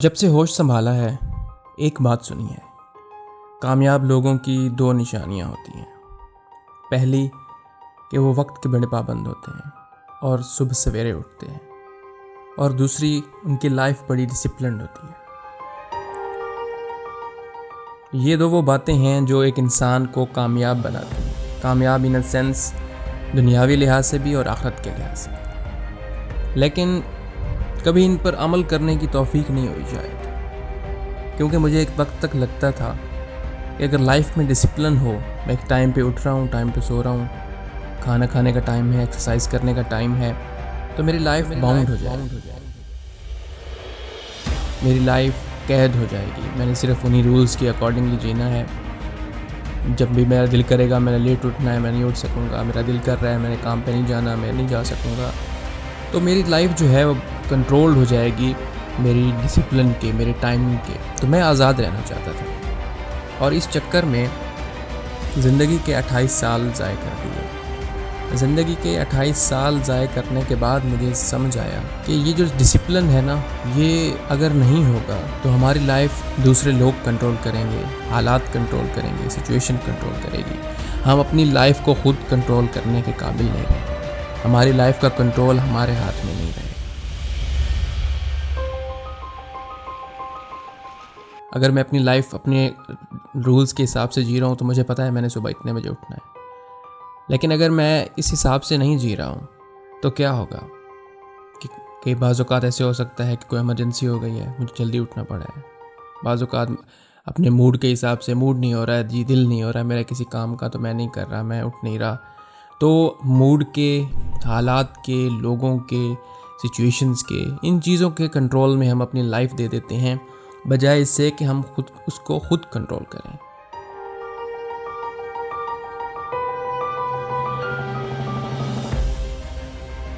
جب سے ہوش سنبھالا ہے ایک بات سنی ہے، کامیاب لوگوں کی دو نشانیاں ہوتی ہیں۔ پہلی کہ وہ وقت کے بڑے پابند ہوتے ہیں اور صبح سویرے اٹھتے ہیں، اور دوسری ان کی لائف بڑی ڈسپلنڈ ہوتی ہے۔ یہ دو وہ باتیں ہیں جو ایک انسان کو کامیاب بناتی ہیں، کامیاب ان سینس دنیاوی لحاظ سے بھی اور آخرت کے لحاظ سے بھی۔ لیکن کبھی ان پر عمل کرنے کی توفیق نہیں ہوئی شاید، کیونکہ مجھے ایک وقت تک لگتا تھا کہ اگر لائف میں ڈسپلن ہو، میں ایک ٹائم پہ اٹھ رہا ہوں، ٹائم پہ سو رہا ہوں، کھانا کھانے کا ٹائم ہے، ایکسرسائز کرنے کا ٹائم ہے، تو میری لائف باؤنڈ ہو جائے گی، میری لائف قید ہو جائے گی۔ میں نے صرف انہی رولز کے اکارڈنگلی جینا ہے۔ جب بھی میرا دل کرے گا، میرا لیٹ اٹھنا ہے، میں نہیں اٹھ سکوں گا۔ میرا دل کر رہا ہے، میں نے کام پہ نہیں جانا، میں نہیں جا سکوں گا۔ تو میری لائف جو ہے وہ کنٹرول ہو جائے گی میری ڈسپلن کے، میرے ٹائمنگ کے۔ تو میں آزاد رہنا چاہتا تھا، اور اس چکر میں زندگی کے 28 سال ضائع کر دیے۔ زندگی کے 28 سال ضائع کرنے کے بعد مجھے سمجھ آیا کہ یہ جو ڈسپلن ہے نا، یہ اگر نہیں ہوگا تو ہماری لائف دوسرے لوگ کنٹرول کریں گے، حالات کنٹرول کریں گے، سچویشن کنٹرول کرے گی۔ ہم اپنی لائف کو خود کنٹرول کرنے کے قابل نہیں رہے، ہماری لائف کا کنٹرول ہمارے ہاتھ میں نہیں رہے۔ اگر میں اپنی لائف اپنے رولز کے حساب سے جی رہا ہوں تو مجھے پتہ ہے میں نے صبح اتنے بجے اٹھنا ہے، لیکن اگر میں اس حساب سے نہیں جی رہا ہوں تو کیا ہوگا کہ بعض اوقات ایسے ہو سکتا ہے کہ کوئی ایمرجنسی ہو گئی ہے، مجھے جلدی اٹھنا پڑا ہے۔ بعض اوقات اپنے موڈ کے حساب سے موڈ نہیں ہو رہا ہے، جی دل نہیں ہو رہا ہے میرا کسی کام کا، تو میں نہیں کر رہا، میں اٹھ نہیں رہا۔ تو موڈ کے، حالات کے، لوگوں کے، سچویشنز کے، ان چیزوں کے کنٹرول میں ہم اپنی لائف دے دیتے ہیں، بجائے اس سے کہ ہم اس کو خود کنٹرول کریں۔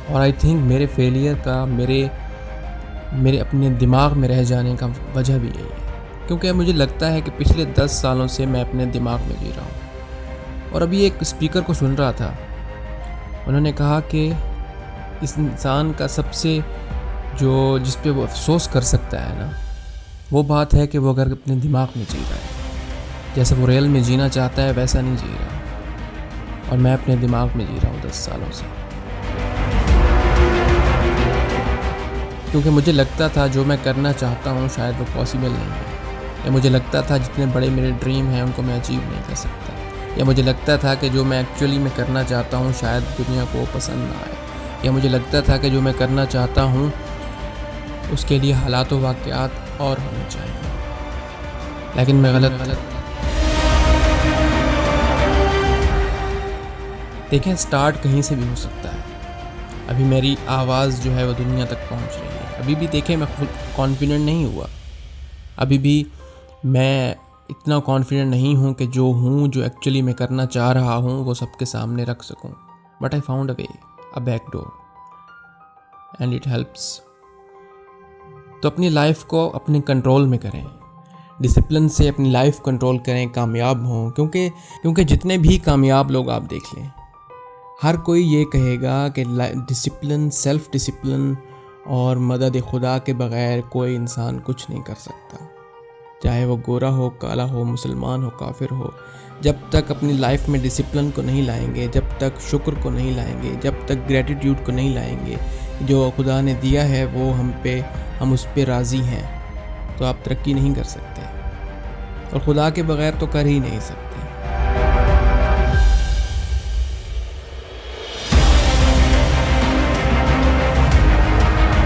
اور آئی تھنک میرے فیلئر کا، میرے اپنے دماغ میں رہ جانے کا وجہ بھی یہی ہے، کیونکہ مجھے لگتا ہے کہ پچھلے 10 سالوں سے میں اپنے دماغ میں جی رہا ہوں۔ اور ابھی ایک اسپیکر کو سن رہا تھا، انہوں نے کہا کہ اس انسان کا سب سے جس پہ وہ افسوس کر سکتا ہے نا، وہ بات ہے کہ وہ اگر اپنے دماغ میں جی رہا ہے، جیسے وہ ریئل میں جینا چاہتا ہے ویسا نہیں جی رہا۔ اور میں اپنے دماغ میں جی رہا ہوں 10 سالوں سے، کیونکہ مجھے لگتا تھا جو میں کرنا چاہتا ہوں شاید وہ پاسبل نہیں ہے، یا مجھے لگتا تھا جتنے بڑے میرے ڈریم ہیں ان کو میں اچیو نہیں کر سکتا، یا مجھے لگتا تھا کہ جو میں ایکچولی میں کرنا چاہتا ہوں شاید دنیا کو پسند نہ آئے، یا مجھے لگتا تھا کہ جو میں کرنا چاہتا ہوں اس کے لیے حالات و واقعات اور ہونے چاہیے، لیکن میں غلط تھا۔ دیکھیں، سٹارٹ کہیں سے بھی ہو سکتا ہے۔ ابھی میری آواز جو ہے وہ دنیا تک پہنچ رہی ہے، ابھی بھی دیکھیں میں خود کانفیڈنٹ نہیں ہوا، ابھی بھی میں اتنا کانفیڈنٹ نہیں ہوں کہ جو ایکچولی میں کرنا چاہ رہا ہوں وہ سب کے سامنے رکھ سکوں، but I found a way, a back door, and it helps. تو اپنی لائف کو اپنے کنٹرول میں کریں، ڈسپلن سے اپنی لائف کنٹرول کریں، کامیاب ہوں، کیونکہ جتنے بھی کامیاب لوگ آپ دیکھ لیں، ہر کوئی یہ کہے گا کہ ڈسپلن، سیلف ڈسپلن اور مدد خدا کے بغیر کوئی انسان کچھ نہیں کر سکتا، چاہے وہ گورا ہو، کالا ہو، مسلمان ہو، کافر ہو۔ جب تک اپنی لائف میں ڈسپلن کو نہیں لائیں گے، جب تک شکر کو نہیں لائیں گے، جب تک گریٹیٹیوڈ کو نہیں لائیں گے، جو خدا نے دیا ہے وہ ہم اس پہ راضی ہیں، تو آپ ترقی نہیں کر سکتے، اور خدا کے بغیر تو کر ہی نہیں سکتے۔